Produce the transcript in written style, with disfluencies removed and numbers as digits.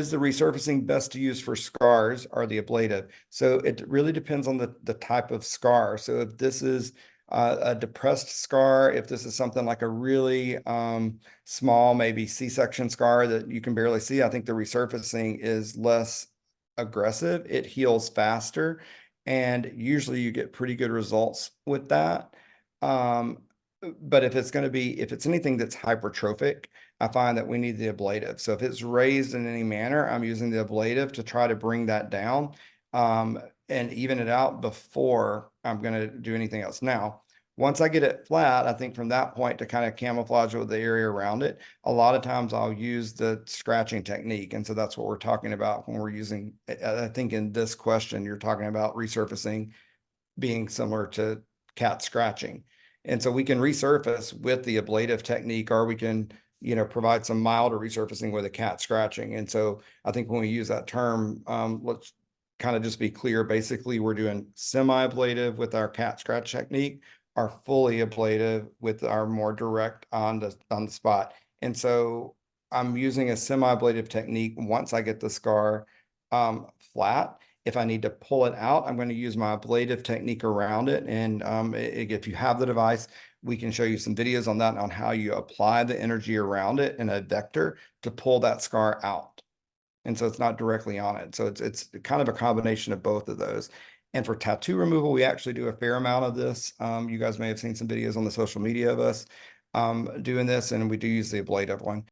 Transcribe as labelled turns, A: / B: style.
A: Is the resurfacing best to use for scars or the ablative? So it really depends on the type of scar. So if this is a depressed scar, if this is something like a really small, maybe C-section scar that you can barely see, I think the resurfacing is less aggressive. It heals faster, and usually you get pretty good results with that. Um, but if it's anything that's hypertrophic, I find that we need the ablative. So if it's raised in any manner, I'm using the ablative to try to bring that down and even it out before I'm going to do anything else. Now, once I get it flat, I think from that point to kind of camouflage with the area around it, a lot of times I'll use the scratching technique. And so that's what we're talking about when we're using, I think in this question, you're talking about resurfacing being similar to cat scratching. And so we can resurface with the ablative technique, or we can, provide some milder resurfacing with a cat scratching. And so I think when we use that term, let's kind of just be clear. Basically, we're doing semi-ablative with our cat scratch technique, or fully ablative with our more direct on the spot. And so I'm using a semi-ablative technique once I get the scar flat. If I need to pull it out, I'm going to use my ablative technique around it. And if you have the device, we can show you some videos on that, on how you apply the energy around it in a vector to pull that scar out. And so it's not directly on it. So it's kind of a combination of both of those. And for tattoo removal, we actually do a fair amount of this. You guys may have seen some videos on the social media of us doing this, and we do use the ablative one.